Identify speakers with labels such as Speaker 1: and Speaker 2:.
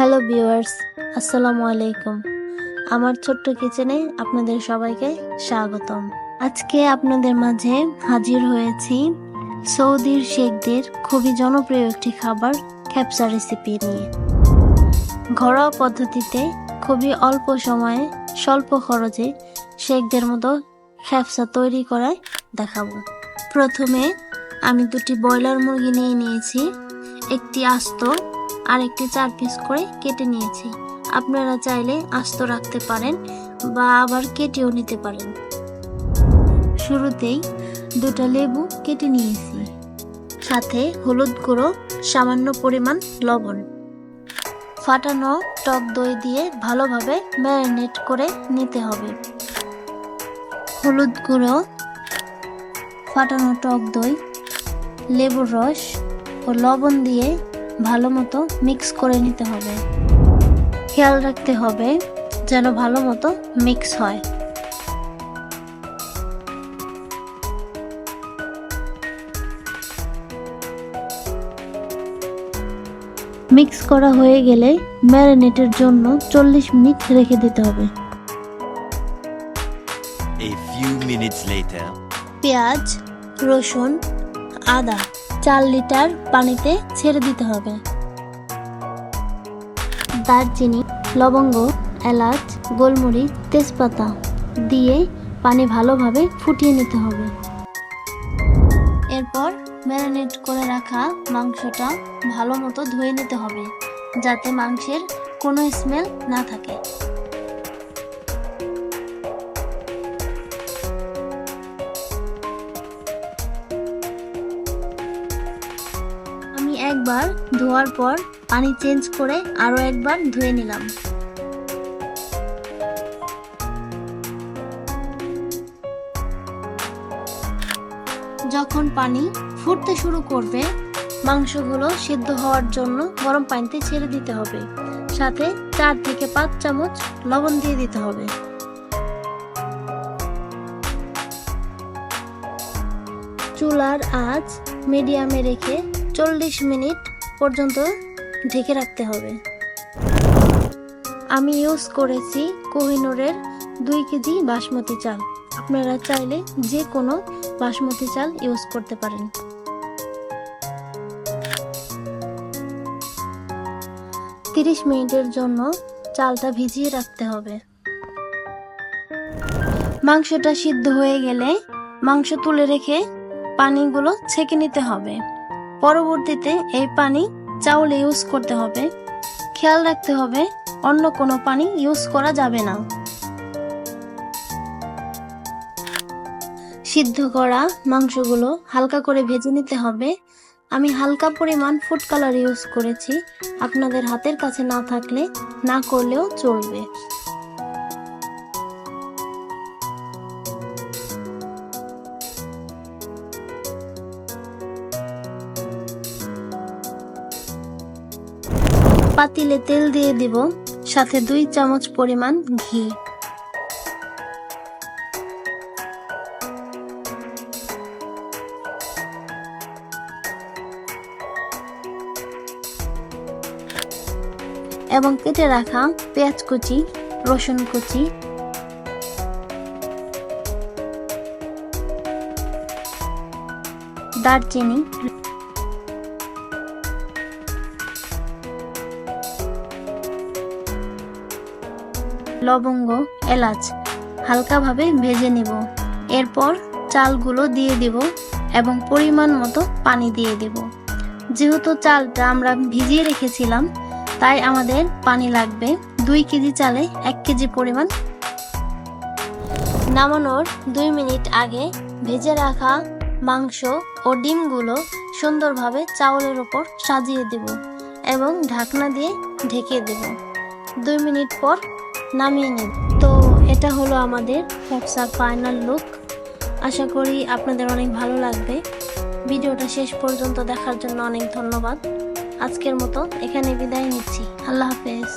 Speaker 1: Hello viewers, আসসালামু আলাইকুম। আমার ছোট্ট কিচেনে আপনাদের সবাইকে স্বাগতম। আজকে আপনাদের মাঝে হাজির হয়েছি সৌদির শেখদের খুবই জনপ্রিয় একটি খাবার খ্যাপসা রেসিপি নিয়ে। ঘরোয়া পদ্ধতিতে খুবই অল্প সময়ে স্বল্প খরচে শেখদের মতো খ্যাপসা তৈরি করায় দেখাবো। প্রথমে আমি দুটি ব্রয়লার মুরগি নিয়ে নিয়েছি, একটি আস্ত আর একটি 4 পিস করে কেটে নিয়েছি। আপনারা চাইলে আস্ত রাখতে পারেন বা আবার কেটেও নিতে পারেন। শুরুতেই 2টা লেবু কেটে নিয়েছি, সাথে হলুদ গুঁড়ো, সামান্য পরিমাণ লবণ, ফাটানো টক দই দিয়ে ভালোভাবে ম্যারিনেট করে নিতে হবে। হলুদ গুঁড়ো, ফাটানো টক দই, লেবুর রস ও লবণ দিয়ে ভালো মতো মিক্স করে নিতে হবে। খেয়াল রাখতে হবে যেন ভালো মতো মিক্স হয়। মিক্স করা হয়ে গেলে ম্যারিনেটের জন্য 40 মিনিট রেখে দিতে হবে।
Speaker 2: A few minutes later.
Speaker 1: পেঁয়াজ, রসুন, আদা 4 লিটার পানিতে ছেড়ে দিতে হবে। দারচিনি, লবঙ্গ, এলাচ, গোলমরিচ, তেজপাতা দিয়ে পানি ভালোভাবে ফুটিয়ে নিতে হবে। এরপর ম্যারিনেট করে রাখা মাংসটা ভালো মতো ধুয়ে নিতে হবে, যাতে মাংসের কোনো স্মেল না থাকে। একবার ধোয়ার পর পানি চেঞ্জ করে আরো একবার ধুয়ে নিলাম। যখন পানি ফুটতে শুরু করবে, মাংসগুলো সিদ্ধ হওয়ার জন্য গরম পানিতে ছেড়ে দিতে হবে, সাথে 4 থেকে 5 চামচ লবণ দিয়ে দিতে হবে। চুলার আঁচ মিডিয়ামে রেখে 40 মিনিট পর্যন্ত ঢেকে রাখতে হবে। আমি ইউজ করেছি কোহিনুরের 2 কেজি বাসমতি চাল। আপনারা চাইলে যে কোনো বাসমতি চাল ইউজ করতে পারেন। তিরিশ মিনিটের জন্য চালটা ভিজিয়ে রাখতে হবে। মাংসটা সিদ্ধ হয়ে গেলে মাংস তুলে রেখে পানিগুলো ছেঁকে নিতে হবে। পরবর্তীতে এই পানি চাউলে ইউজ করতে হবে। খেয়াল রাখতে হবে অন্য কোনো পানি ইউজ করা যাবে না। সিদ্ধ করা মাংসগুলো হালকা করে ভেজে নিতে হবে। আমি হালকা পরিমাণ ফুড কালার ইউজ করেছি, আপনাদের হাতের কাছে না থাকলে না করলেও চলবে। পাতিলে তেল দিয়ে দিব, সাথে 2 চামচ পরিমাণ ঘি। এবং কেটে রাখা পেঁয়াজ কুচি, রসুন কুচি, দারচিনি, লবঙ্গ, এলাচ হালকাভাবে ভেজে নিব। এরপর চালগুলো দিয়ে দিব এবং পরিমাণ মতো পানি দিয়ে দিব। যেহেতু চালটা আমরা ভিজিয়ে রেখেছিলাম, তাই আমাদের পানি লাগবে 2 কেজি চালে 1 কেজি পরিমাণ। নামানোর 2 মিনিট আগে ভেজে রাখা মাংস ও ডিমগুলো সুন্দরভাবে চাউলের উপর সাজিয়ে দেব এবং ঢাকনা দিয়ে ঢেকে দেব। 2 মিনিট পর নামিয়ে নিন। তো এটা হলো আমাদের খ্যাপসার ফাইনাল লুক। আশা করি আপনাদের অনেক ভালো লাগবে। ভিডিওটা শেষ পর্যন্ত দেখার জন্য অনেক ধন্যবাদ। আজকের মতো এখানে বিদায় নিচ্ছি। আল্লাহ হাফেজ।